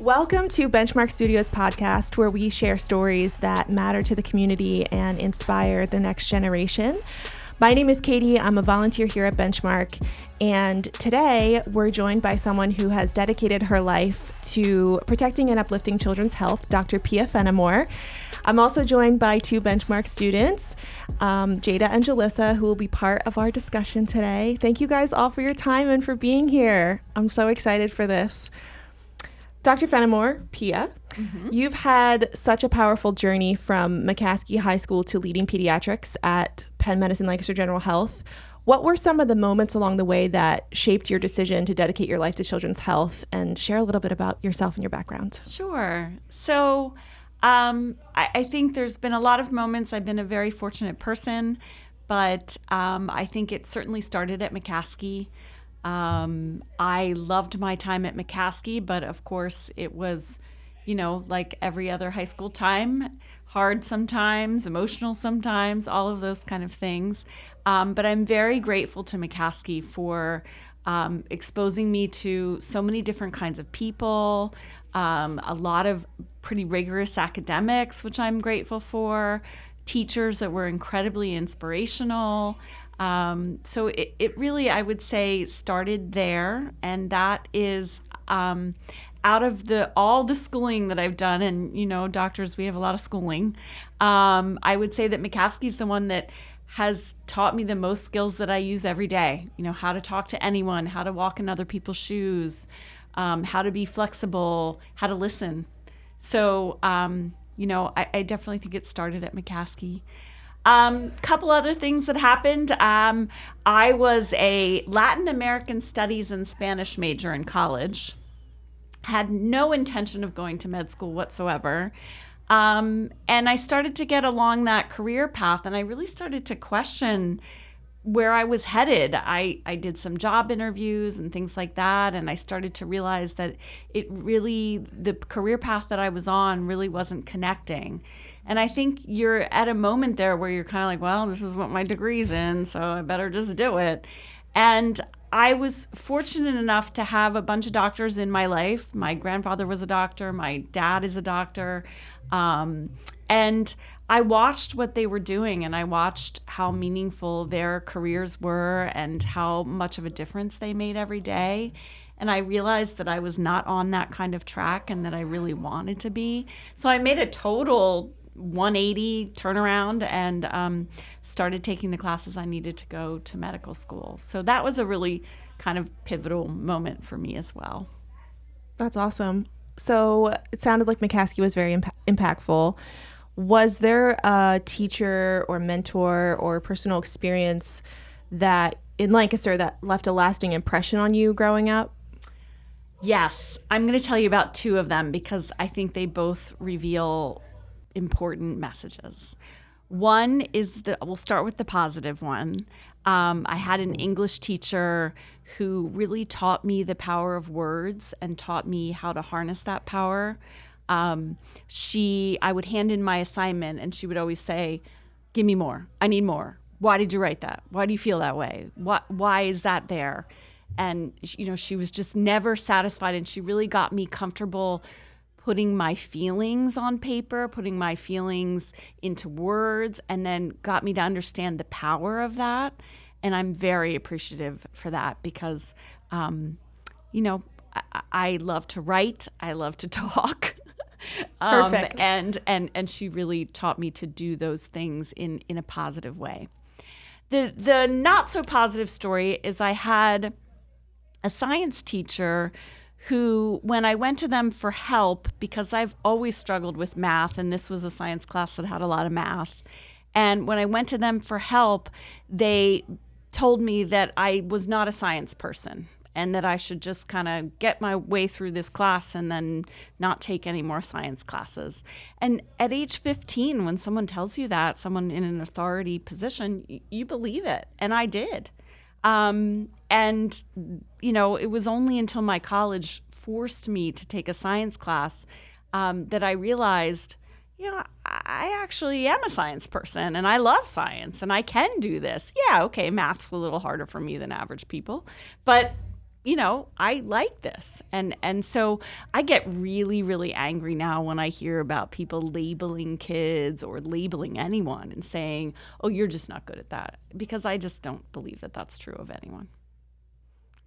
Welcome to Benchmark Studios podcast, where we share stories that matter to the community and inspire the next generation. My name is Katie. I'm a volunteer here at Benchmark, and today we're joined by someone who has dedicated her life to protecting and uplifting children's health, Dr. Pia Fenimore. I'm also joined by two Benchmark students, Jada and Jalissa, who will be part of our discussion today. Thank you guys all for your time and for being here. I'm so excited for this. Dr. Fenimore, Pia, you've had such a powerful journey from McCaskey High School to leading pediatrics at Penn Medicine Lancaster General Health. What were some of the moments along the way that shaped your decision to dedicate your life to children's health? And share a little bit about yourself and your background. Sure. So I think there's been a lot of moments. I've been a very fortunate person, but I think it certainly started at McCaskey. I loved my time at McCaskey, but of course it was, like every other high school time, hard sometimes, emotional sometimes, all of those kind of things. But I'm very grateful to McCaskey for exposing me to so many different kinds of people, a lot of pretty rigorous academics, which I'm grateful for, teachers that were incredibly inspirational. So it really, I would say, started there, and that is out of all the schooling that I've done, and doctors, we have a lot of schooling. I would say that McCaskey's the one that has taught me the most skills that I use every day. How to talk to anyone, how to walk in other people's shoes, how to be flexible, how to listen. So I definitely think it started at McCaskey. Couple other things that happened. I was a Latin American Studies and Spanish major in college. Had no intention of going to med school whatsoever. And I started to get along that career path, and I really started to question where I was headed. I did some job interviews and things like that, and I started to realize that the career path that I was on really wasn't connecting. And I think you're at a moment there where you're kind of like, well, this is what my degree's in, so I better just do it. And I was fortunate enough to have a bunch of doctors in my life. My grandfather was a doctor. My dad is a doctor. And I watched what they were doing, and I watched how meaningful their careers were and how much of a difference they made every day. And I realized that I was not on that kind of track and that I really wanted to be. So I made a total 180 turnaround and started taking the classes I needed to go to medical school. So that was a really kind of pivotal moment for me as well. That's awesome. So it sounded like McCaskey was very impactful. Was there a teacher or mentor or personal experience that in Lancaster that left a lasting impression on you growing up? Yes. I'm going to tell you about two of them because I think they both reveal important messages. One is we'll start with the positive one. I had an English teacher who really taught me the power of words and taught me how to harness that power. I would hand in my assignment and she would always say, "Give me more. I need more. Why did you write that? Why do you feel that way? Why is that there?" And she was just never satisfied, and she really got me comfortable putting my feelings on paper, putting my feelings into words, and then got me to understand the power of that. And I'm very appreciative for that because, I love to write. I love to talk. Perfect. And she really taught me to do those things in a positive way. The not so positive story is I had a science teacher who, when I went to them for help, because I've always struggled with math, and this was a science class that had a lot of math, and when I went to them for help, they told me that I was not a science person and that I should just kind of get my way through this class and then not take any more science classes. And at age 15, when someone tells you that, someone in an authority position, you believe it, and I did. It was only until my college forced me to take a science class that I realized, I actually am a science person and I love science and I can do this. Yeah, okay, math's a little harder for me than average people, but I like this. And so I get really, really angry now when I hear about people labeling kids or labeling anyone and saying, oh, you're just not good at that, because I just don't believe that that's true of anyone.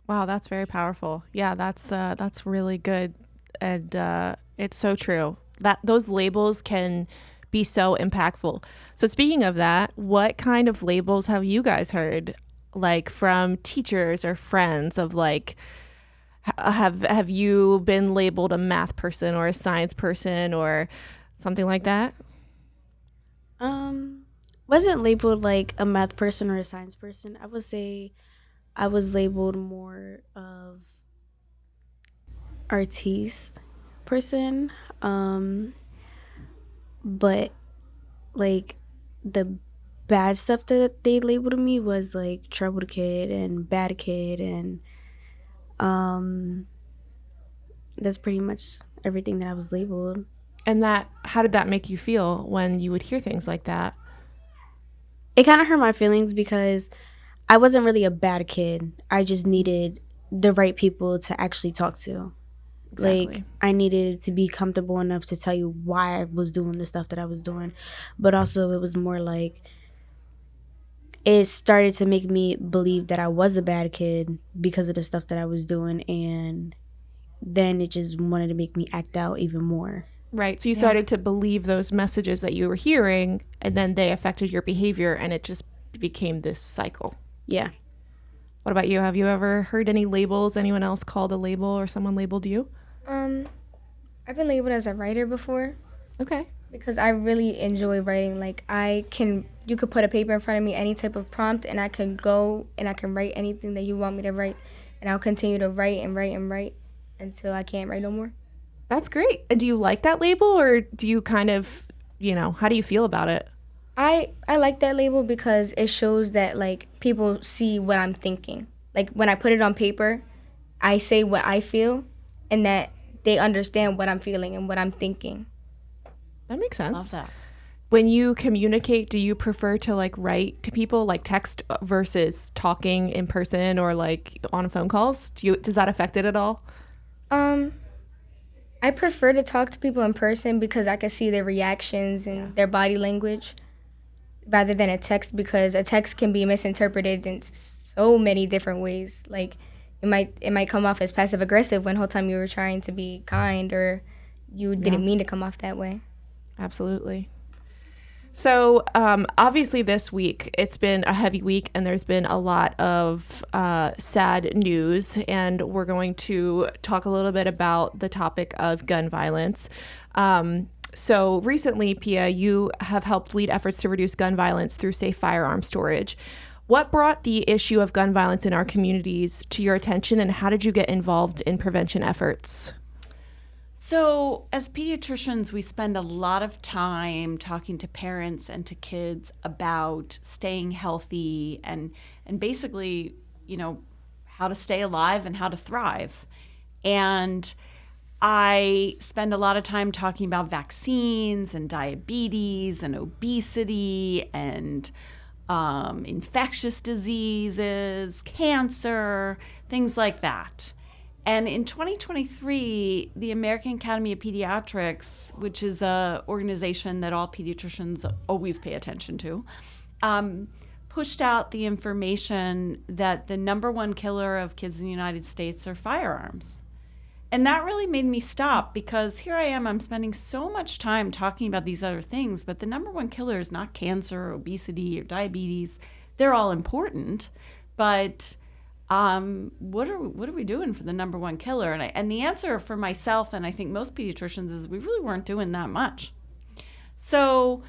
Wow, that's very powerful. Yeah, that's really good. And it's so true that those labels can be so impactful. So speaking of that, what kind of labels have you guys heard, like from teachers or friends, of like, have you been labeled a math person or a science person or something like that? Wasn't labeled like a math person or a science person. I would say I was labeled more of artiste person. But like the bad stuff that they labeled me was like troubled kid and bad kid, and that's pretty much everything that I was labeled. And how did that make you feel when you would hear things like that? It kind of hurt my feelings because I wasn't really a bad kid. I just needed the right people to actually talk to. Exactly. Like, I needed to be comfortable enough to tell you why I was doing the stuff that I was doing. But also, it was more like, it started to make me believe that I was a bad kid because of the stuff that I was doing. And then it just wanted to make me act out even more. Right. So you started to believe those messages that you were hearing, and then they affected your behavior, and it just became this cycle. Yeah. What about you? Have you ever heard any labels? Anyone else called a label or someone labeled you? I've been labeled as a writer before Okay. because I really enjoy writing. Like, you could put a paper in front of me, any type of prompt, and I can go and I can write anything that you want me to write, and I'll continue to write and write and write until I can't write no more. That's great. And do you like that label, or do you kind of, how do you feel about it? I like that label because it shows that, like, people see what I'm thinking. Like, when I put it on paper, I say what I feel, and that they understand what I'm feeling and what I'm thinking. That makes sense. Love that. When you communicate, do you prefer to like write to people, like text versus talking in person or like on phone calls? Does that affect it at all? I prefer to talk to people in person because I can see their reactions and their body language rather than a text, because a text can be misinterpreted in so many different ways. Like, it might come off as passive aggressive when the whole time you were trying to be kind, or you didn't mean to come off that way. Absolutely. So obviously this week, it's been a heavy week, and there's been a lot of sad news, and we're going to talk a little bit about the topic of gun violence. So recently, Pia, you have helped lead efforts to reduce gun violence through safe firearm storage. What brought the issue of gun violence in our communities to your attention, and how did you get involved in prevention efforts? So as pediatricians, we spend a lot of time talking to parents and to kids about staying healthy and basically, how to stay alive and how to thrive. And I spend a lot of time talking about vaccines and diabetes and obesity and infectious diseases, cancer, things like that. And in 2023, the American Academy of Pediatrics, which is an organization that all pediatricians always pay attention to, pushed out the information that the number one killer of kids in the United States are firearms. And that really made me stop, because here I am, I'm spending so much time talking about these other things, but the number one killer is not cancer or obesity or diabetes. They're all important, but what are we doing for the number one killer? And the answer for myself, and I think most pediatricians, is we really weren't doing that much. So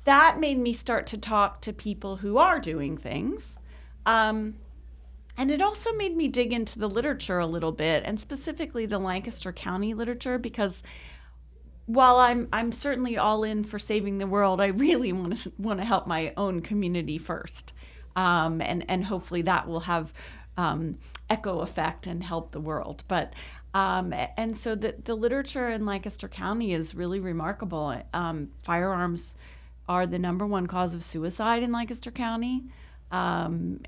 that made me start to talk to people who are doing things. And it also made me dig into the literature a little bit, and specifically the Lancaster County literature, because while I'm certainly all in for saving the world, I really want to help my own community first. And hopefully that will have echo effect and help the world. But and so the literature in Lancaster County is really remarkable. Firearms are the number one cause of suicide in Lancaster County.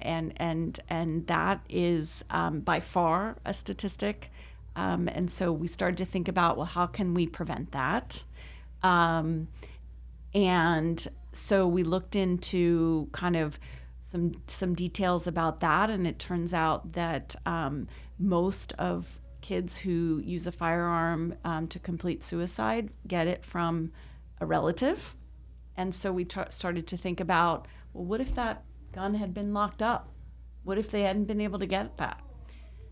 and that is by far a statistic. And so we started to think about, well, how can we prevent that? And so we looked into kind of some details about that, and it turns out that most of kids who use a firearm to complete suicide get it from a relative. And so we started to think about, well, what if that gun had been locked up? What if they hadn't been able to get that?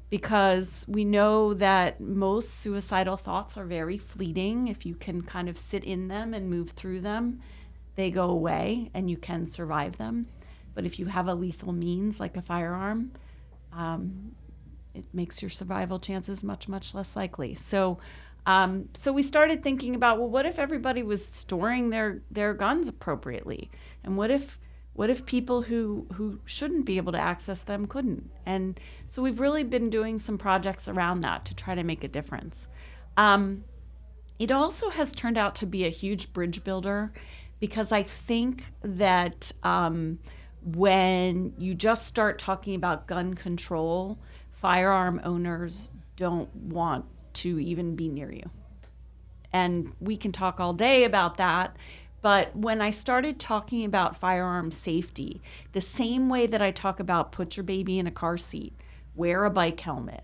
Because we know that most suicidal thoughts are very fleeting. If you can kind of sit in them and move through them, they go away and you can survive them. But if you have a lethal means like a firearm, it makes your survival chances much, much less likely. So we started thinking about, well, what if everybody was storing their guns appropriately? And what if people who shouldn't be able to access them couldn't? And so we've really been doing some projects around that to try to make a difference. It also has turned out to be a huge bridge builder, because I think that when you just start talking about gun control, firearm owners don't want to even be near you. And we can talk all day about that. But when I started talking about firearm safety, the same way that I talk about put your baby in a car seat, wear a bike helmet,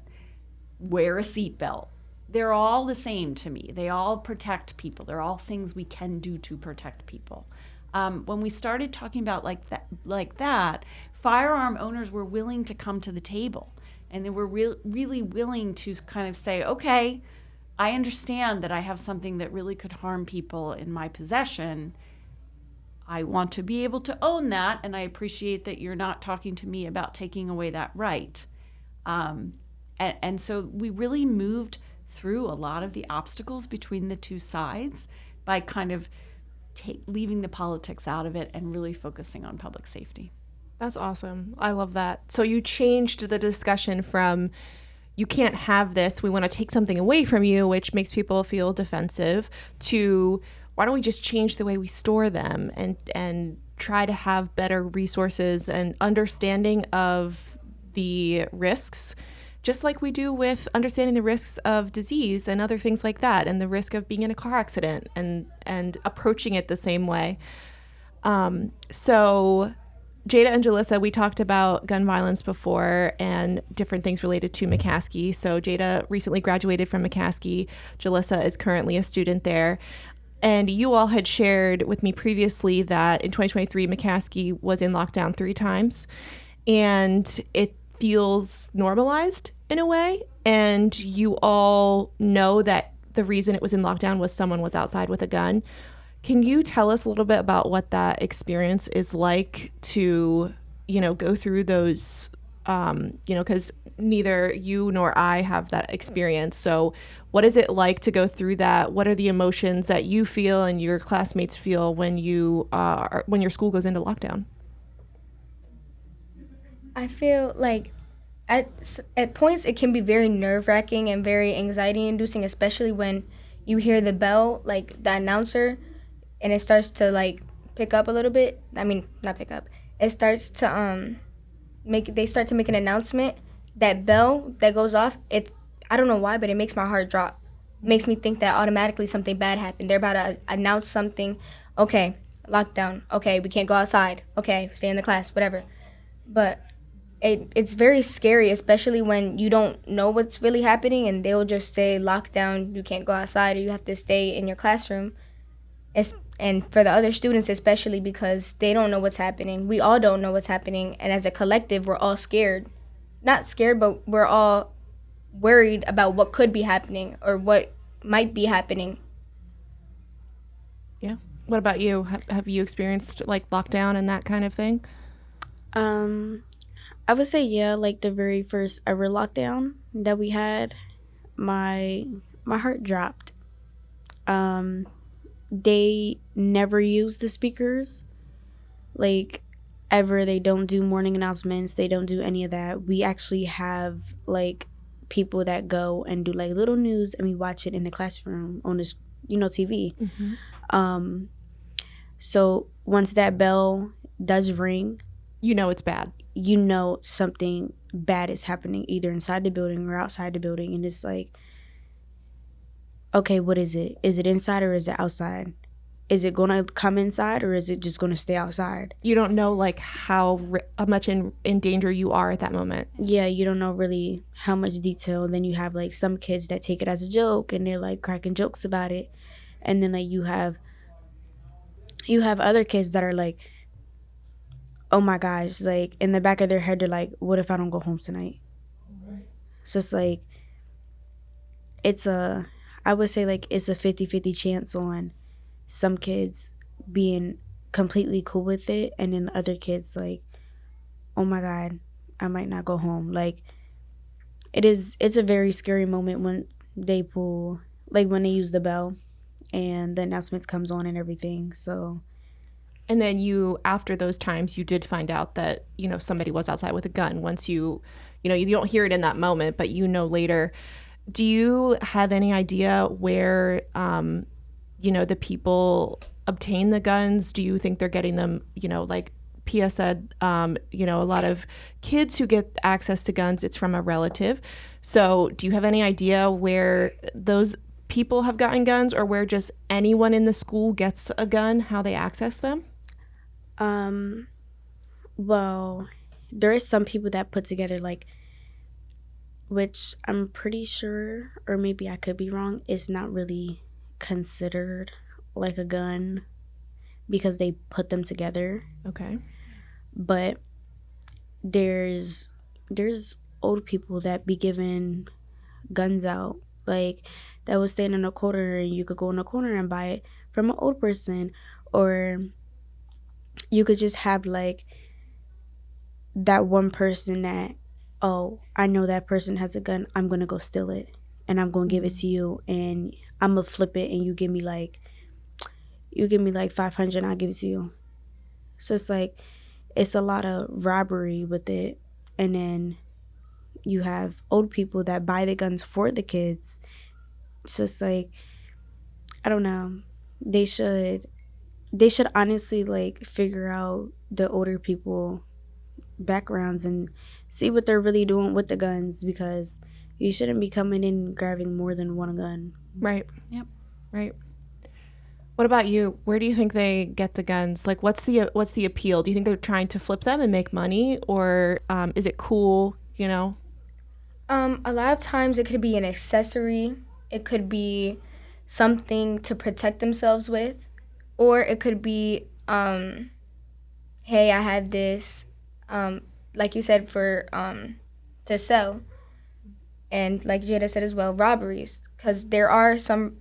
wear a seatbelt, they're all the same to me. They all protect people. They're all things we can do to protect people. When we started talking about like that, firearm owners were willing to come to the table, and they were really willing to kind of say, okay, I understand that I have something that really could harm people in my possession. I want to be able to own that, and I appreciate that you're not talking to me about taking away that right. And so we really moved through a lot of the obstacles between the two sides by kind of leaving the politics out of it and really focusing on public safety. That's awesome. I love that. So you changed the discussion from, you can't have this, we want to take something away from you, which makes people feel defensive, to why don't we just change the way we store them and try to have better resources and understanding of the risks, just like we do with understanding the risks of disease and other things like that, and the risk of being in a car accident, and approaching it the same way. So Jada and Jalissa, we talked about gun violence before and different things related to McCaskey. So Jada recently graduated from McCaskey. Jalissa is currently a student there. And you all had shared with me previously that in 2023, McCaskey was in lockdown 3 times. And it feels normalized in a way. And you all know that the reason it was in lockdown was someone was outside with a gun. Can you tell us a little bit about what that experience is like to, go through those, because neither you nor I have that experience. So what is it like to go through that? What are the emotions that you feel and your classmates feel when when your school goes into lockdown? I feel like at points it can be very nerve-wracking and very anxiety-inducing, especially when you hear the bell, like the announcer, and it starts to pick up a little bit. I mean, not pick up. It starts to they start to make an announcement. That bell that goes off, I don't know why, but it makes my heart drop. It makes me think that automatically something bad happened. They're about to announce something. Okay, lockdown. Okay, we can't go outside. Okay, stay in the class, whatever. But it's very scary, especially when you don't know what's really happening, and they'll just say lockdown, you can't go outside, or you have to stay in your classroom. And for the other students especially, because they don't know what's happening. We all don't know what's happening, and as a collective, we're all scared. Not scared, but we're all worried about what could be happening or what might be happening. Yeah. What about you? Have you experienced lockdown and that kind of thing? I would say yeah, the very first ever lockdown that we had, my heart dropped. They never use the speakers, ever. They don't do morning announcements. They don't do any of that. We actually have people that go and do little news, and we watch it in the classroom on this, TV. Mm-hmm. So once that bell does ring, You know it's bad. You know something bad is happening either inside the building or outside the building, and it's like, okay, what is it? Is it inside or is it outside? Is it gonna come inside or is it just gonna stay outside? You don't know like how much in danger you are at that moment. Yeah, you don't know really how much detail. Then you have like some kids that take it as a joke and they're like cracking jokes about it, and then like you have other kids that are like, oh my gosh, like in the back of their head they're like, what if I don't go home tonight? So it's like, I would say like it's a 50-50 chance on some kids being completely cool with it, and then other kids like, oh my god, I might not go home. Like it's a very scary moment when they when they use the bell and the announcements comes on and everything. So, and then you, after those times, you did find out that, you know, somebody was outside with a gun. Once you know, you don't hear it in that moment, but you know later. Do you have any idea where you know, the people obtain the guns? Do you think they're getting them, you know, like Pia said, you know, a lot of kids who get access to guns, it's from a relative. So do you have any idea where those people have gotten guns, or where just anyone in the school gets a gun, how they access them? Well, there is some people that put together like, which I'm pretty sure, or maybe I could be wrong, is not really considered like a gun because they put them together. Okay. But there's old people that be giving guns out, like that was staying in a corner and you could go in a corner and buy it from an old person, or you could just have like that one person that, oh, I know that person has a gun, I'm gonna go steal it and I'm gonna give it to you, and I'm gonna flip it and you give me like 500 and I'll give it to you. So it's like, it's a lot of robbery with it. And then you have old people that buy the guns for the kids. So it's like, I don't know, they should honestly like figure out the older people backgrounds and see what they're really doing with the guns, because you shouldn't be coming in grabbing more than one gun. Right. Yep. Right. What about you? Where do you think they get the guns? Like, what's the appeal? Do you think they're trying to flip them and make money, or is it cool? You know. A lot of times it could be an accessory. It could be something to protect themselves with, or it could be, hey, I have this, like you said, for to sell, and like Jada said as well, robberies, because there are some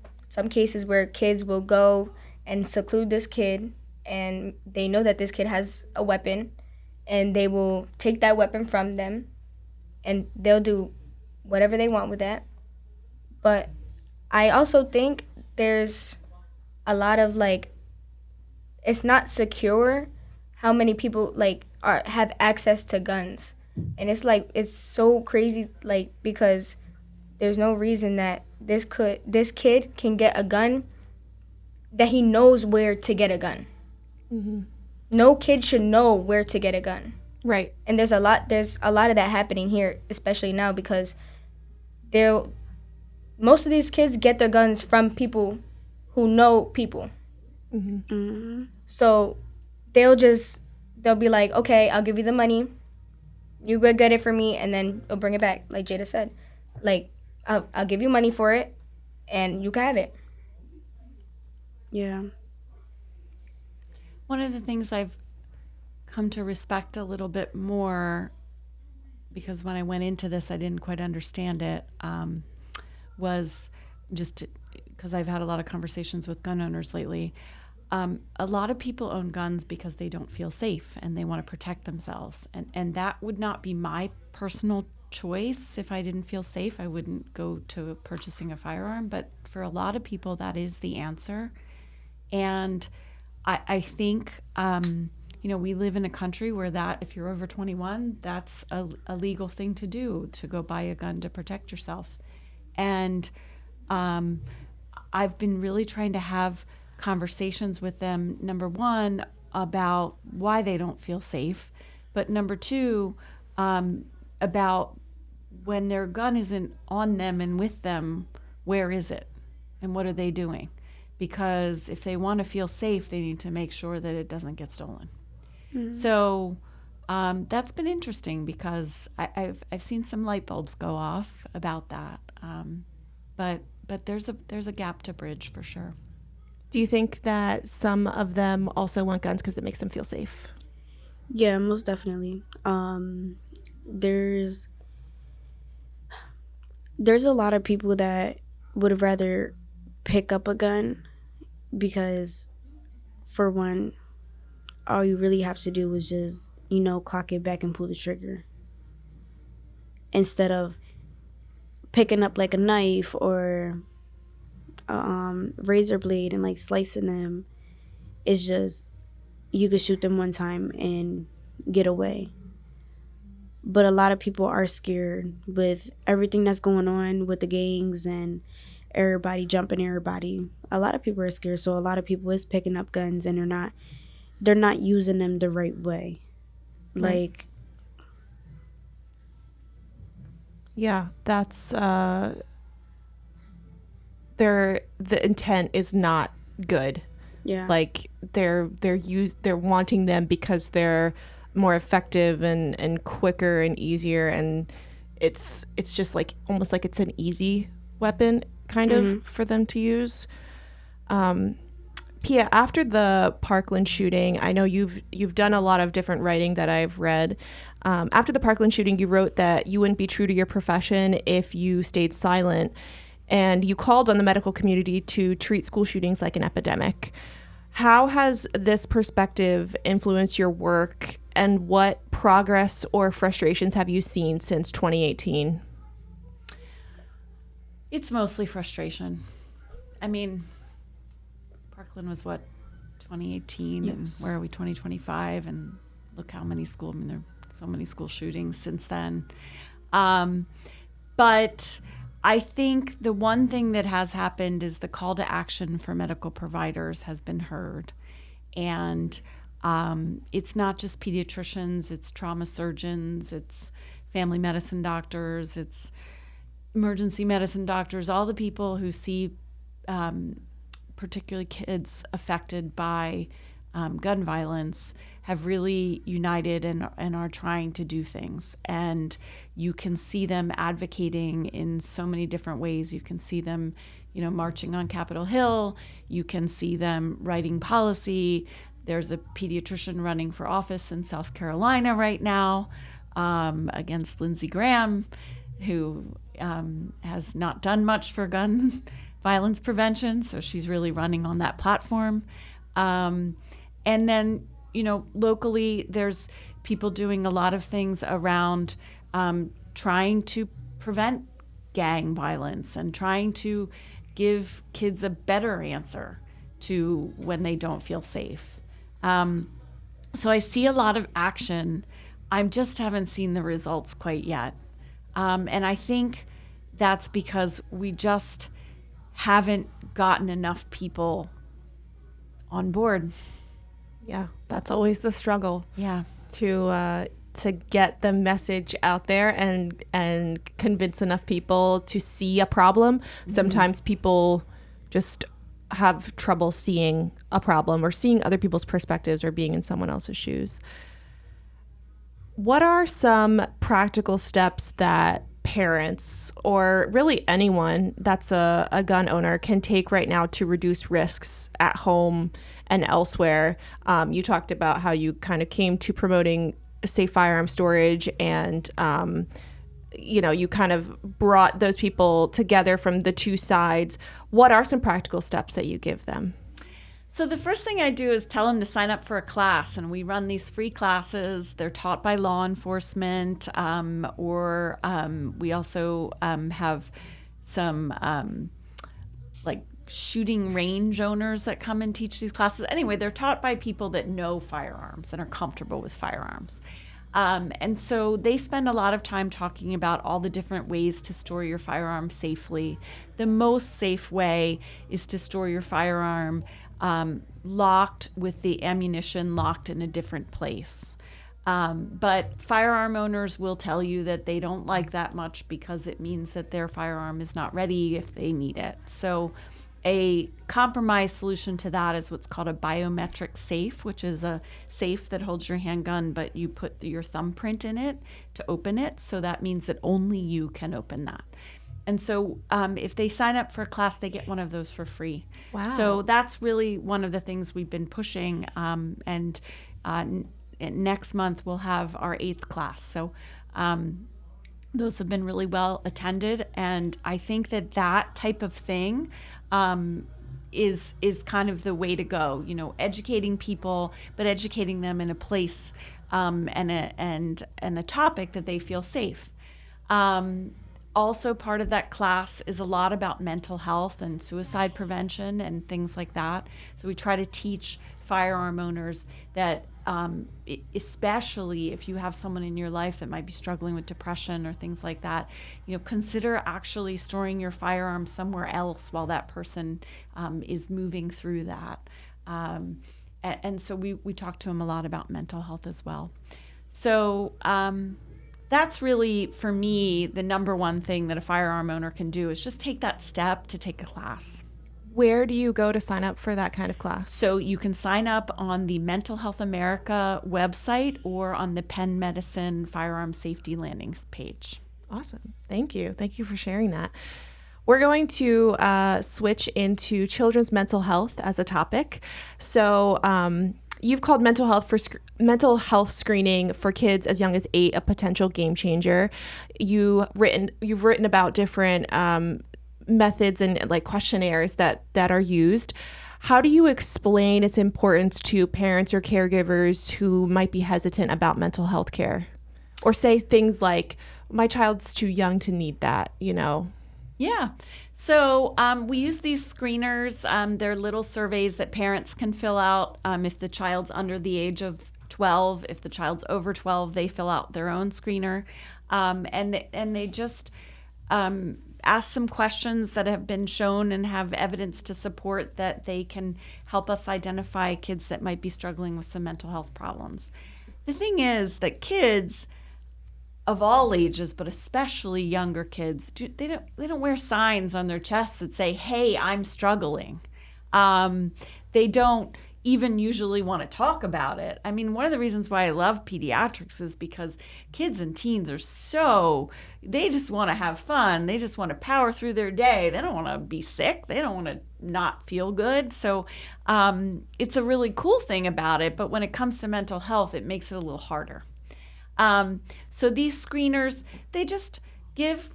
cases where kids will go and seclude this kid, and they know that this kid has a weapon, and they will take that weapon from them, and they'll do whatever they want with that. But I also think there's a lot of like, it's not secure how many people like have access to guns, and it's like, it's so crazy, like, because there's no reason that this kid can get a gun that he knows where to get a gun. Mm-hmm. No kid should know where to get a gun. Right. And there's a lot of that happening here, especially now, because most of these kids get their guns from people who know people. Mm-hmm. Mm-hmm. So they'll be like, okay, I'll give you the money, you go get it for me, and then they'll bring it back, like Jada said. Like, I'll give you money for it, and you can have it. Yeah. One of the things I've come to respect a little bit more, because when I went into this I didn't quite understand it, was just because I've had a lot of conversations with gun owners lately. A lot of people own guns because they don't feel safe and they want to protect themselves. And that would not be my personal choice. If I didn't feel safe, I wouldn't go to purchasing a firearm. But for a lot of people, that is the answer. And I think, we live in a country where that, if you're over 21, that's a legal thing to do, to go buy a gun to protect yourself. And I've been really trying to have conversations with them, number one, about why they don't feel safe, but number two, about when their gun isn't on them and with them, where is it? And what are they doing? Because if they want to feel safe, they need to make sure that it doesn't get stolen. So that's been interesting because I've seen some light bulbs go off about that. But there's a gap to bridge for sure. Do you think that some of them also want guns because it makes them feel safe? Yeah, most definitely. There's a lot of people that would rather pick up a gun because, for one, all you really have to do is just, clock it back and pull the trigger. Instead of picking up like a knife or razor blade and like slicing them, it's just, you could shoot them one time and get away. But a lot of people are scared with everything that's going on with the gangs and everybody jumping everybody. A lot of people are scared, so a lot of people is picking up guns and they're not using them the right way. Like, yeah, that's the intent is not good. Yeah. Like they're wanting them because they're more effective and quicker and easier, and it's just like almost like it's an easy weapon kind of for them to use. Pia, after the Parkland shooting, I know you've done a lot of different writing that I've read. After the Parkland shooting, you wrote that you wouldn't be true to your profession if you stayed silent, and you called on the medical community to treat school shootings like an epidemic. How has this perspective influenced your work, and what progress or frustrations have you seen since 2018? It's mostly frustration. I mean, Parkland was what, 2018, Yes. and where are we, 2025? And look how many there are so many school shootings since then. But I think the one thing that has happened is the call to action for medical providers has been heard. And it's not just pediatricians, it's trauma surgeons, it's family medicine doctors, it's emergency medicine doctors, all the people who see particularly kids affected by gun violence have really united and are trying to do things. And you can see them advocating in so many different ways. You can see them, marching on Capitol Hill. You can see them writing policy. There's a pediatrician running for office in South Carolina right now against Lindsey Graham, who has not done much for gun violence prevention. So she's really running on that platform. And then, locally, there's people doing a lot of things around trying to prevent gang violence and trying to give kids a better answer to when they don't feel safe. So I see a lot of action. I just haven't seen the results quite yet. And I think that's because we just haven't gotten enough people on board. Yeah, that's always the struggle. Yeah. To get the message out there and convince enough people to see a problem. Sometimes people just have trouble seeing a problem or seeing other people's perspectives or being in someone else's shoes. What are some practical steps that parents or really anyone that's a gun owner can take right now to reduce risks at home and elsewhere? You talked about how you kind of came to promoting safe firearm storage and you kind of brought those people together from the two sides. What are some practical steps that you give them? So the first thing I do is tell them to sign up for a class, and we run these free classes. They're taught by law enforcement, or we also have some like shooting range owners that come and teach these classes. Anyway, they're taught by people that know firearms and are comfortable with firearms. And so they spend a lot of time talking about all the different ways to store your firearm safely. The most safe way is to store your firearm locked with the ammunition locked in a different place. But firearm owners will tell you that they don't like that much because it means that their firearm is not ready if they need it. So a compromise solution to that is what's called a biometric safe, which is a safe that holds your handgun, but you put your thumbprint in it to open it. So that means that only you can open that. And so if they sign up for a class, they get one of those for free. Wow. So that's really one of the things we've been pushing. And next month, we'll have our 8th class. So those have been really well attended. And I think that type of thing is kind of the way to go, educating people, but educating them in a place and a topic that they feel safe. Also, part of that class is a lot about mental health and suicide prevention and things like that. So we try to teach firearm owners that, especially if you have someone in your life that might be struggling with depression or things like that, consider actually storing your firearm somewhere else while that person is moving through that. And so we talk to them a lot about mental health as well. So that's really, for me, the number one thing that a firearm owner can do is just take that step to take a class. Where do you go to sign up for that kind of class? So you can sign up on the Mental Health America website or on the Penn Medicine Firearm Safety landing page. Awesome. Thank you. Thank you for sharing that. We're going to switch into children's mental health as a topic. So you've called mental health screening for kids as young as 8 a potential game changer. You've written about different methods and like questionnaires that are used. How do you explain its importance to parents or caregivers who might be hesitant about mental health care, or say things like, "My child's too young to need that," Yeah. So we use these screeners. They're little surveys that parents can fill out. If the child's under the age of 12, if the child's over 12, they fill out their own screener. And they just ask some questions that have been shown and have evidence to support that they can help us identify kids that might be struggling with some mental health problems. The thing is that kids of all ages, but especially younger kids, they don't wear signs on their chests that say, "Hey, I'm struggling." They don't even usually want to talk about it. I mean, one of the reasons why I love pediatrics is because kids and teens they just want to have fun. They just want to power through their day. They don't want to be sick. They don't want to not feel good. So it's a really cool thing about it. But when it comes to mental health, it makes it a little harder. So these screeners, they just give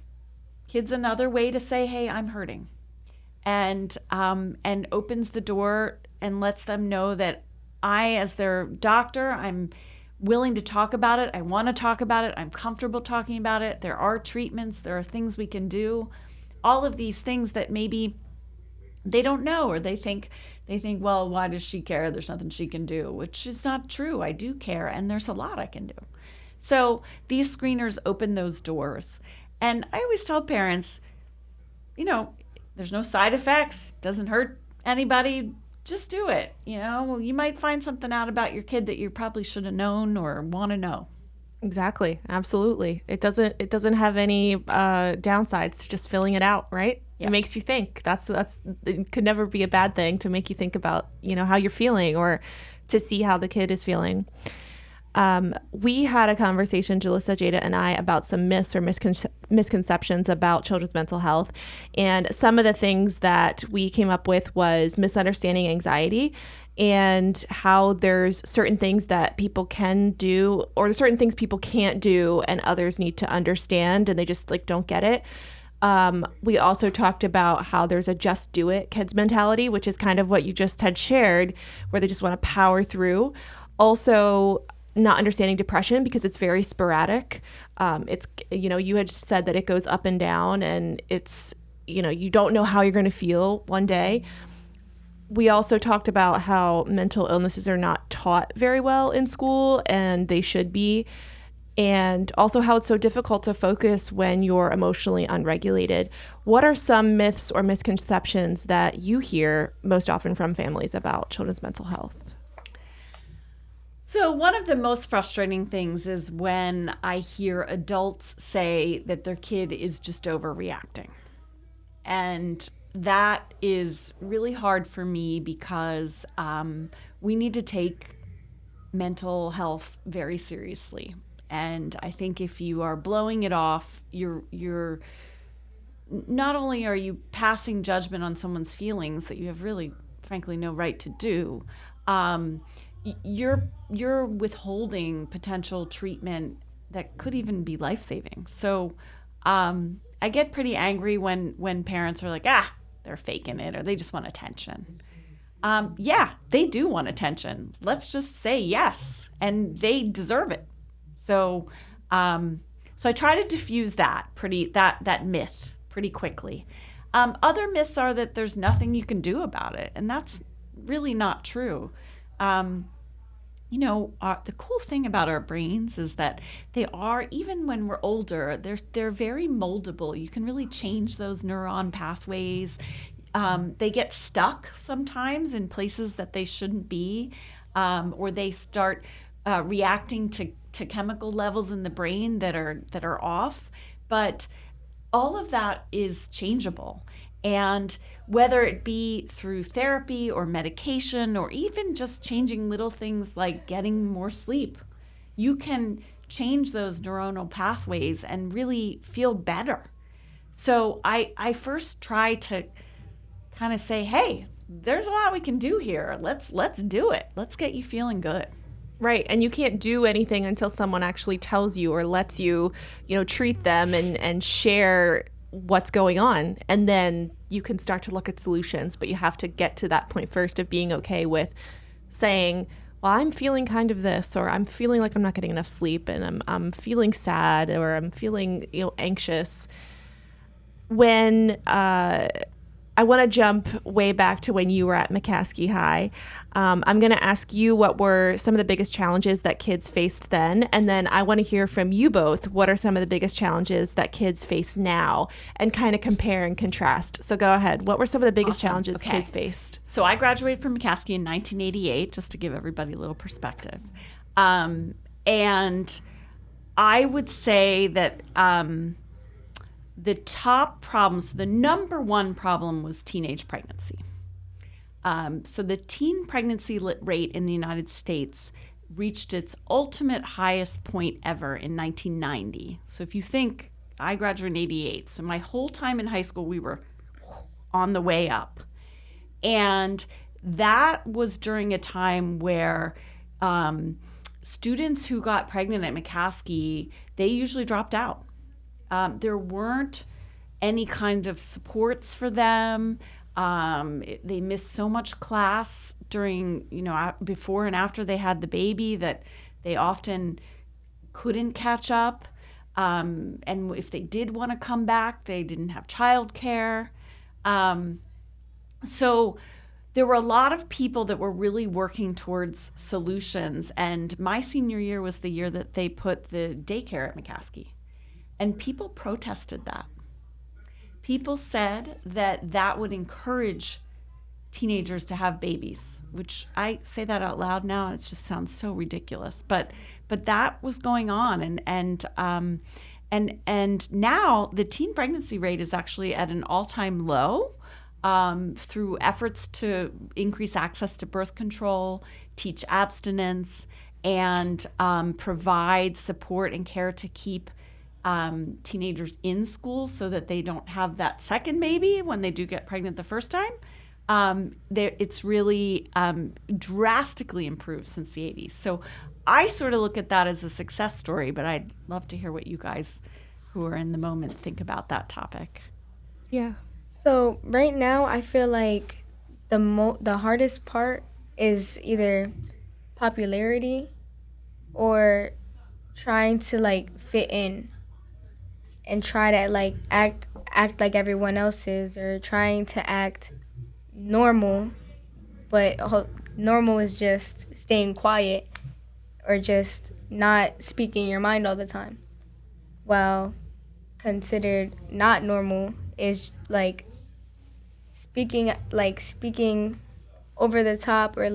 kids another way to say, "Hey, I'm hurting," and opens the door and lets them know that I, as their doctor, I'm willing to talk about it. I want to talk about it. I'm comfortable talking about it. There are treatments. There are things we can do. All of these things that maybe they don't know, or they think, well, why does she care? There's nothing she can do, which is not true. I do care, and there's a lot I can do. So these screeners open those doors. And I always tell parents, there's no side effects, doesn't hurt anybody, just do it. You might find something out about your kid that you probably should have known or want to know. Exactly. Absolutely. It doesn't have any downsides to just filling it out, right? Yeah. It makes you think. It could never be a bad thing to make you think about, how you're feeling or to see how the kid is feeling. We had a conversation, Jalissa, Jada, and I, about some myths or misconceptions about children's mental health. And some of the things that we came up with was misunderstanding anxiety and how there's certain things that people can do or certain things people can't do and others need to understand and they just don't get it. We also talked about how there's a just do it kids mentality, which is kind of what you just had shared, where they just want to power through. Also, not understanding depression because it's very sporadic. It's, you had said that it goes up and down and it's, you don't know how you're going to feel one day. We also talked about how mental illnesses are not taught very well in school and they should be. And also how it's so difficult to focus when you're emotionally unregulated. What are some myths or misconceptions that you hear most often from families about children's mental health? So one of the most frustrating things is when I hear adults say that their kid is just overreacting. And that is really hard for me because we need to take mental health very seriously. And I think if you are blowing it off, you're not only are you passing judgment on someone's feelings that you have really, frankly, no right to do, you're withholding potential treatment that could even be life-saving. So I get pretty angry when parents are like, they're faking it, or they just want attention. Yeah, they do want attention. Let's just say yes, and they deserve it. So so I try to diffuse that myth pretty quickly. Other myths are that there's nothing you can do about it, and that's really not true. The cool thing about our brains is that they are, even when we're older, they're very moldable. You can really change those neuron pathways. They get stuck sometimes in places that they shouldn't be, or they start reacting to chemical levels in the brain that are off. But all of that is changeable. And whether it be through therapy or medication or even just changing little things like getting more sleep, you can change those neuronal pathways and really feel better. So I first try to kind of say, hey, there's a lot we can do here. Let's do it. Let's get you feeling good. Right. And you can't do anything until someone actually tells you or lets you, treat them and share what's going on. And then you can start to look at solutions. But you have to get to that point first of being okay with saying, well, I'm feeling kind of this, or I'm feeling like I'm not getting enough sleep, and I'm feeling sad, or I'm feeling, anxious. When I want to jump way back to when you were at McCaskey High. I'm going to ask you what were some of the biggest challenges that kids faced then, and then I want to hear from you both what are some of the biggest challenges that kids face now, and kind of compare and contrast. So go ahead. What were some of the biggest challenges kids faced? So I graduated from McCaskey in 1988, just to give everybody a little perspective. And I would say that the top problems, the number one problem was teenage pregnancy. So the teen pregnancy rate in the United States reached its ultimate highest point ever in 1990. So if you think, I graduated in 88, so my whole time in high school, we were on the way up. And that was during a time where students who got pregnant at McCaskey, they usually dropped out. There weren't any kind of supports for them. They missed so much class during, before and after they had the baby that they often couldn't catch up. And if they did want to come back, they didn't have childcare. So there were a lot of people that were really working towards solutions. And my senior year was the year that they put the daycare at McCaskey. And people protested that. People said that would encourage teenagers to have babies, which I say that out loud now, and it just sounds so ridiculous. But that was going on, and now the teen pregnancy rate is actually at an all-time low through efforts to increase access to birth control, teach abstinence, and provide support and care to keep teenagers in school so that they don't have that second baby when they do get pregnant the first time. It's really drastically improved since the 80s. So I sort of look at that as a success story, but I'd love to hear what you guys who are in the moment think about that topic. Yeah. So right now I feel like the hardest part is either popularity or trying to fit in and try to act like everyone else is, or trying to act normal, but normal is just staying quiet or just not speaking your mind all the time. While considered not normal is speaking speaking over the top, or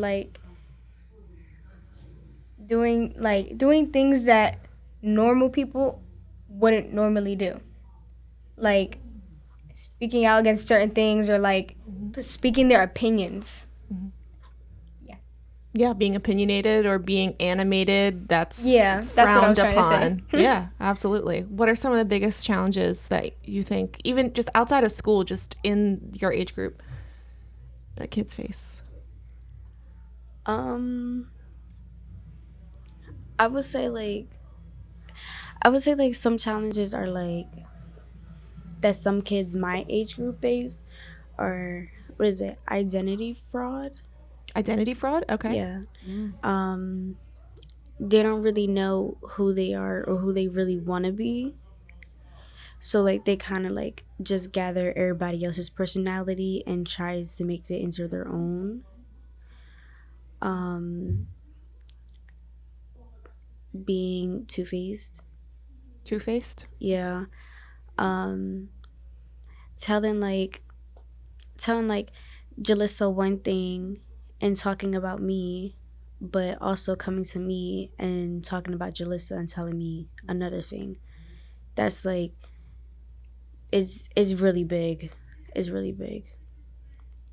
doing things that normal people wouldn't normally do, like speaking out against certain things or like speaking their opinions. Yeah, being opinionated or being animated, that's That's what I frowned was trying to say. upon. Yeah, absolutely. What are some of the biggest challenges that you think, even just outside of school, just in your age group, that kids face? I would say like some challenges are like that some kids my age group face are, what is it, identity fraud. Identity fraud? Okay. Yeah. They don't really know who they are or who they really want to be, so like they kind of like just gather everybody else's personality and tries to make it into their own. Being two-faced. Two-faced? Yeah. Telling like Jalissa one thing and talking about me, but also coming to me and talking about Jalissa and telling me another thing. That's like, it's really big. It's really big.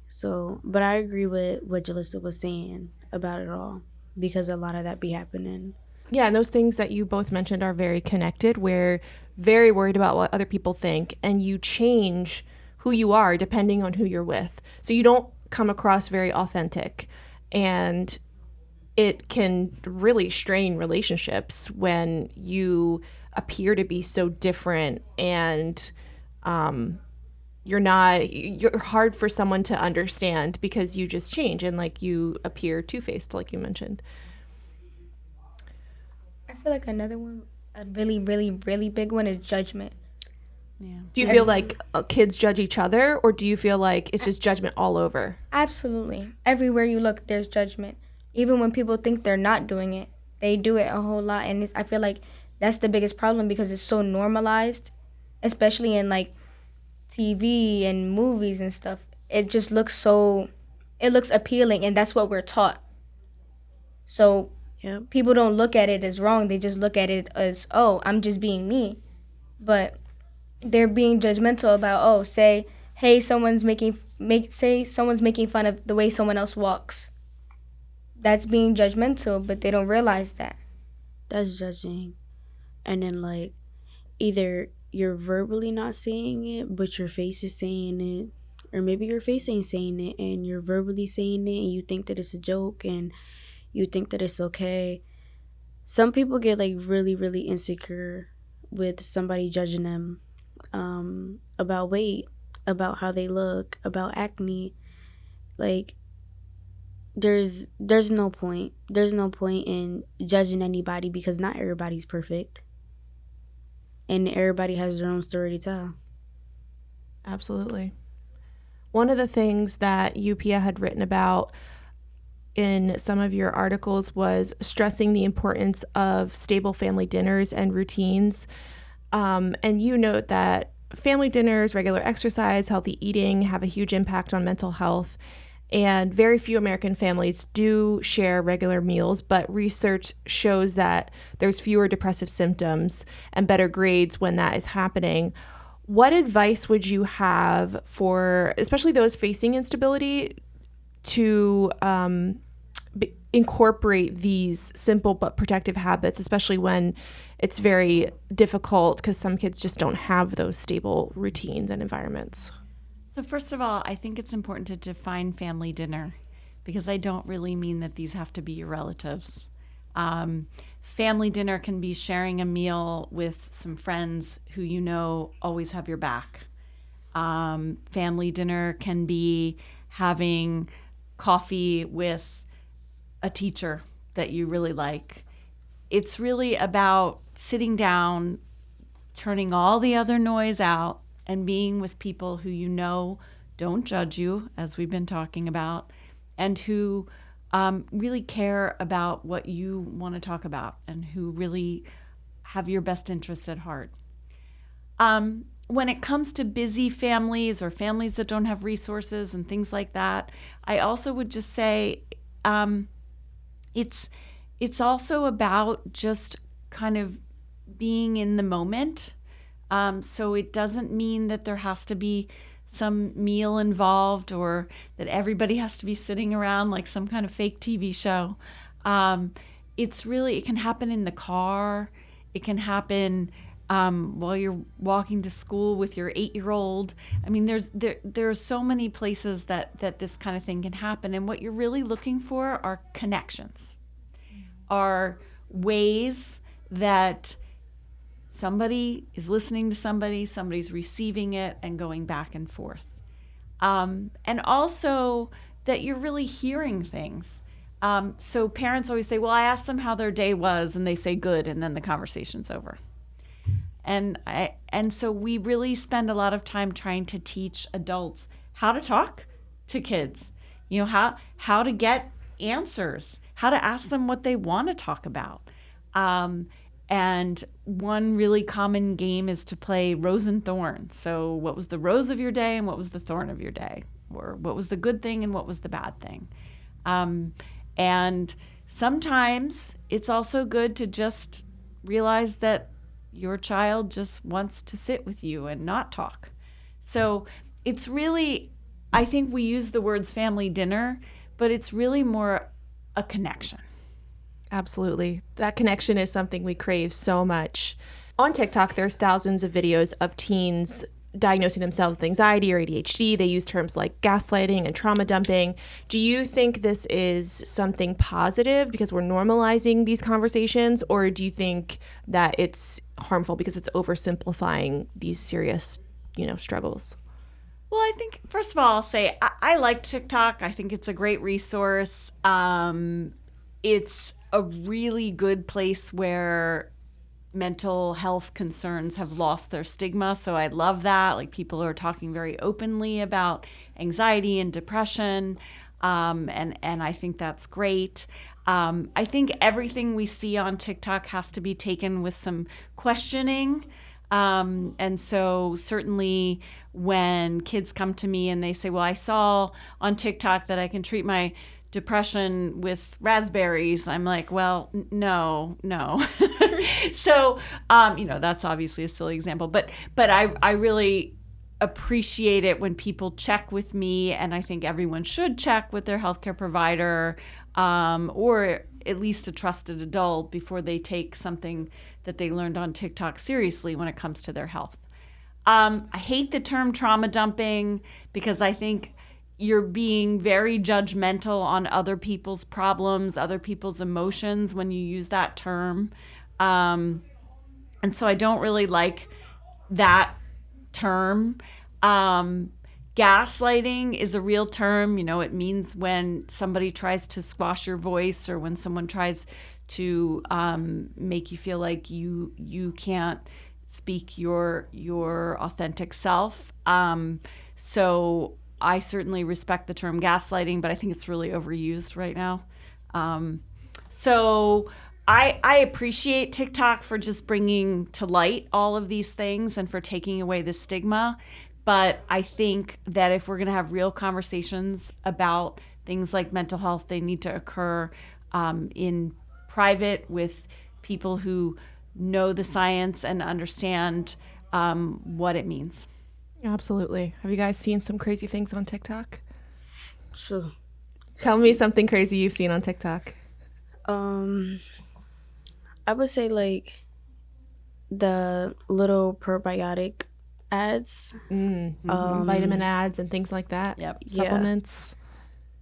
So, but I agree with what Jalissa was saying about it all, because a lot of that be happening. Yeah, and those things that you both mentioned are very connected. We're very worried about what other people think, and you change who you are depending on who you're with. So you don't come across very authentic, and it can really strain relationships when you appear to be so different, and you're hard for someone to understand because you just change and like you appear two-faced, like you mentioned. I feel like another one, a really, really, really big one, is judgment. Yeah. Do you feel like kids judge each other, or do you feel like it's just judgment all over? Absolutely. Everywhere you look, there's judgment. Even when people think they're not doing it, they do it a whole lot. And I feel like that's the biggest problem because it's so normalized, especially in like TV and movies and stuff. It just looks it looks appealing, and that's what we're taught. So Yep. people don't look at it as wrong. They just look at it as, oh, I'm just being me. But they're being judgmental about, oh, say someone's making fun of the way someone else walks. That's being judgmental, but they don't realize that. That's judging. And then like either you're verbally not saying it, but your face is saying it, or maybe your face ain't saying it and you're verbally saying it and you think that it's a joke and you think that it's okay. Some people get like really, really insecure with somebody judging them about weight, about how they look, about acne. Like there's no point. There's no point in judging anybody because not everybody's perfect. And everybody has their own story to tell. Absolutely. One of the things that Upia had written about in some of your articles was stressing the importance of stable family dinners and routines. And you note that family dinners, regular exercise, healthy eating have a huge impact on mental health. And very few American families do share regular meals, but research shows that there's fewer depressive symptoms and better grades when that is happening. What advice would you have for, especially those facing instability, to incorporate these simple but protective habits, especially when it's very difficult because some kids just don't have those stable routines and environments? So first of all, I think it's important to define family dinner, because I don't really mean that these have to be your relatives. Family dinner can be sharing a meal with some friends who you know always have your back. Family dinner can be having coffee with a teacher that you really like. It's really about sitting down, turning all the other noise out, and being with people who you know don't judge you, as we've been talking about, and who really care about what you want to talk about and who really have your best interests at heart. When it comes to busy families or families that don't have resources and things like that, I also would just say it's it's also about just kind of being in the moment. So it doesn't mean that there has to be some meal involved or that everybody has to be sitting around like some kind of fake TV show. It can happen in the car. It can happen while you're walking to school with your 8-year-old. I mean, there are so many places that this kind of thing can happen. And what you're really looking for are connections, are ways that somebody is listening to somebody, somebody's receiving it and going back and forth. And also that you're really hearing things. So parents always say, well, I asked them how their day was, and they say good, and then the conversation's over. And so we really spend a lot of time trying to teach adults how to talk to kids, how to get answers, how to ask them what they want to talk about. And one really common game is to play rose and thorn. So what was the rose of your day and what was the thorn of your day? Or what was the good thing and what was the bad thing? And sometimes it's also good to just realize that your child just wants to sit with you and not talk. So it's really, I think we use the words family dinner, but it's really more a connection. Absolutely. That connection is something we crave so much. On TikTok, there's thousands of videos of teens diagnosing themselves with anxiety or ADHD. They use terms like gaslighting and trauma dumping. Do you think this is something positive because we're normalizing these conversations, or do you think that it's harmful because it's oversimplifying these serious, struggles? Well, I think, first of all, I'll say I like TikTok. I think it's a great resource. It's a really good place where mental health concerns have lost their stigma. So I love that. Like, people are talking very openly about anxiety and depression. And I think that's great. I think everything we see on TikTok has to be taken with some questioning. And so certainly when kids come to me and they say, well, I saw on TikTok that I can treat my depression with raspberries, I'm like, well, no. So, that's obviously a silly example, but I really appreciate it when people check with me, and I think everyone should check with their healthcare provider, or at least a trusted adult before they take something that they learned on TikTok seriously when it comes to their health. I hate the term trauma dumping because I think you're being very judgmental on other people's problems, other people's emotions when you use that term. And so I don't really like that term. Gaslighting is a real term. It means when somebody tries to squash your voice, or when someone tries to make you feel like you can't speak your authentic self. So I certainly respect the term gaslighting, but I think it's really overused right now. So I appreciate TikTok for just bringing to light all of these things and for taking away the stigma. But I think that if we're going to have real conversations about things like mental health, they need to occur in private with people who know the science and understand what it means. Absolutely. Have you guys seen some crazy things on TikTok? Sure. Tell me something crazy you've seen on TikTok. I would say like the little probiotic ads. Vitamin ads and things like that. Yep. Supplements.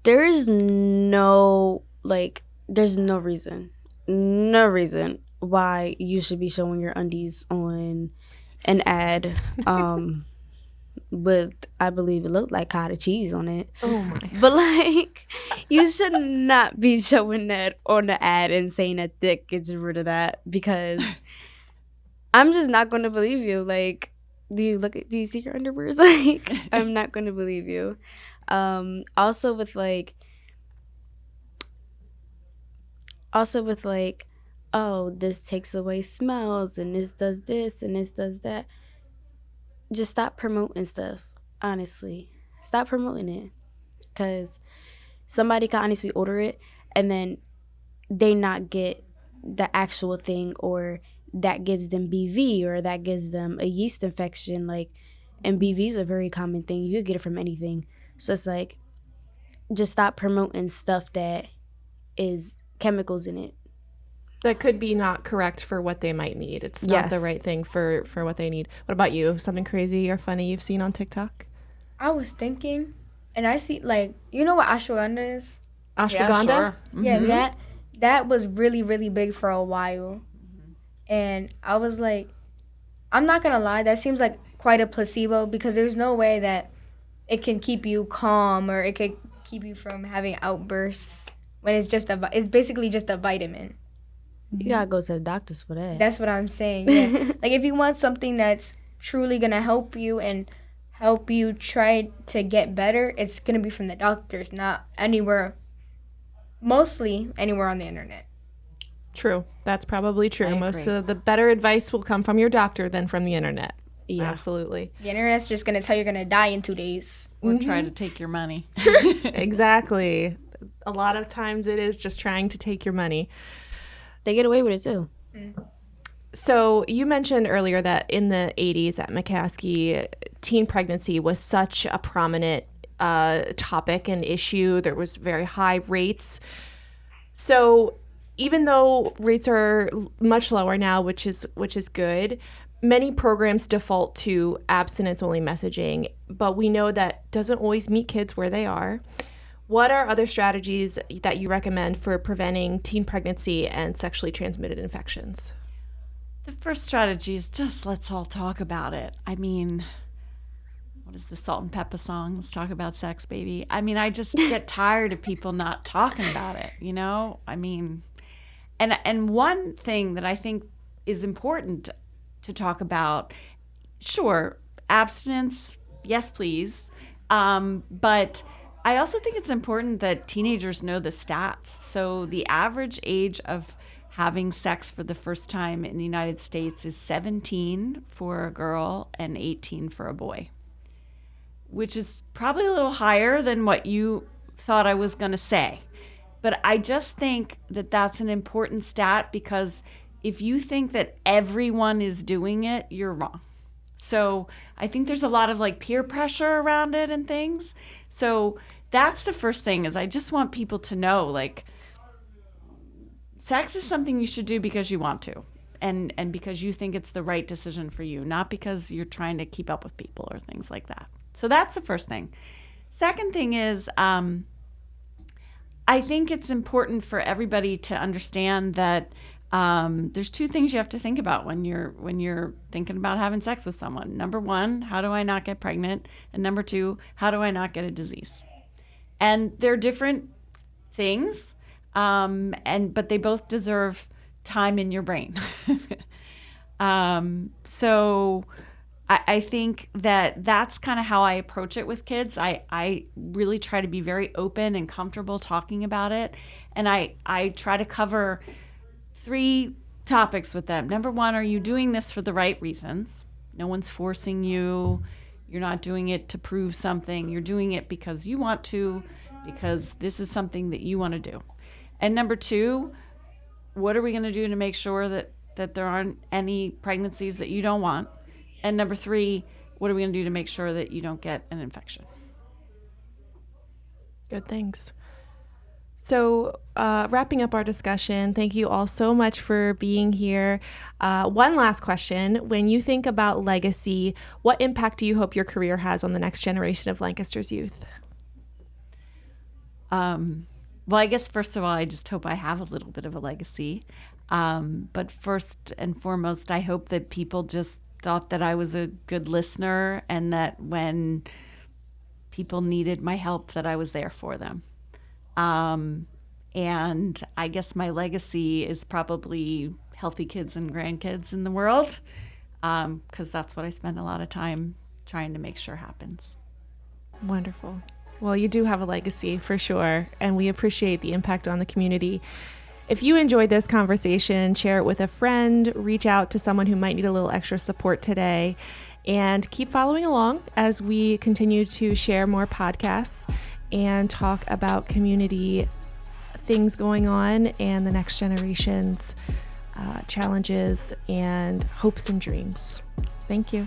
There is no reason why you should be showing your undies on an ad with, I believe it looked like cottage cheese on it. Oh my. But like, you should not be showing that on the ad and saying that thick gets rid of that, because I'm just not going to believe you. Like, do you see your underwears? Like, I'm not going to believe you. Also with like, oh, this takes away smells and this does this and this does that. Just stop promoting stuff, honestly. Stop promoting it. Because somebody can honestly order it and then they not get the actual thing, or that gives them BV, or that gives them a yeast infection. Like, and BV is a very common thing. You could get it from anything. So it's like, just stop promoting stuff that is chemicals in it. That could be not correct for what they might need. It's not the right thing for what they need. What about you? Something crazy or funny you've seen on TikTok? I was thinking, and I see, like, you know what ashwagandha is? Ashwagandha? Yeah, sure. Yeah, that was really, really big for a while. And I was like, I'm not going to lie, that seems like quite a placebo, because there's no way that it can keep you calm or it could keep you from having outbursts when it's basically just a vitamin. You gotta go to the doctors for that. That's what I'm saying, yeah. Like, if you want something that's truly going to help you and help you try to get better, it's going to be from the doctors, not mostly anywhere on the internet. True. That's probably true. I Most agree. of the better advice will come from your doctor than from the internet. Yeah. Absolutely. The internet's just going to tell you you're going to die in 2 days. Or try to take your money. Exactly. A lot of times it is just trying to take your money. They get away with it too. So you mentioned earlier that in the 80s at McCaskey, teen pregnancy was such a prominent topic and issue. There was very high rates. So even though rates are much lower now, which is good, many programs default to abstinence-only messaging, but we know that doesn't always meet kids where they are. What are other strategies that you recommend for preventing teen pregnancy and sexually transmitted infections? The first strategy is just let's all talk about it. I mean, what is the Salt and Pepper song? Let's talk about sex, baby. I mean, I just get tired of people not talking about it, you know? I mean, and one thing that I think is important to talk about, sure, abstinence, yes, please. But I also think it's important that teenagers know the stats. So the average age of having sex for the first time in the United States is 17 for a girl and 18 for a boy, which is probably a little higher than what you thought I was going to say. But I just think that that's an important stat, because if you think that everyone is doing it, you're wrong. So I think there's a lot of like peer pressure around it and things. So that's the first thing, is I just want people to know, like, sex is something you should do because you want to, and because you think it's the right decision for you, not because you're trying to keep up with people or things like that. So that's the first thing. Second thing is, I think it's important for everybody to understand that there's two things you have to think about when you're thinking about having sex with someone. Number one, how do I not get pregnant? And number two, how do I not get a disease? And they're different things, but they both deserve time in your brain. So I think that's kind of how I approach it with kids. I really try to be very open and comfortable talking about it. And I try to cover 3 topics with them. Number one, are you doing this for the right reasons? No one's forcing you. You're not doing it to prove something. You're doing it because you want to, because this is something that you want to do. And number 2, what are we going to do to make sure that there aren't any pregnancies that you don't want? And number 3, what are we going to do to make sure that you don't get an infection? Good, thanks. So wrapping up our discussion, thank you all so much for being here. One last question. When you think about legacy, what impact do you hope your career has on the next generation of Lancaster's youth? Well, I guess first of all, I just hope I have a little bit of a legacy. But first and foremost, I hope that people just thought that I was a good listener, and that when people needed my help, that I was there for them. And I guess my legacy is probably healthy kids and grandkids in the world, because that's what I spend a lot of time trying to make sure happens. Wonderful. Well, you do have a legacy for sure, and we appreciate the impact on the community. If you enjoyed this conversation, share it with a friend, reach out to someone who might need a little extra support today, and keep following along as we continue to share more podcasts and talk about community things going on and the next generation's challenges and hopes and dreams. Thank you.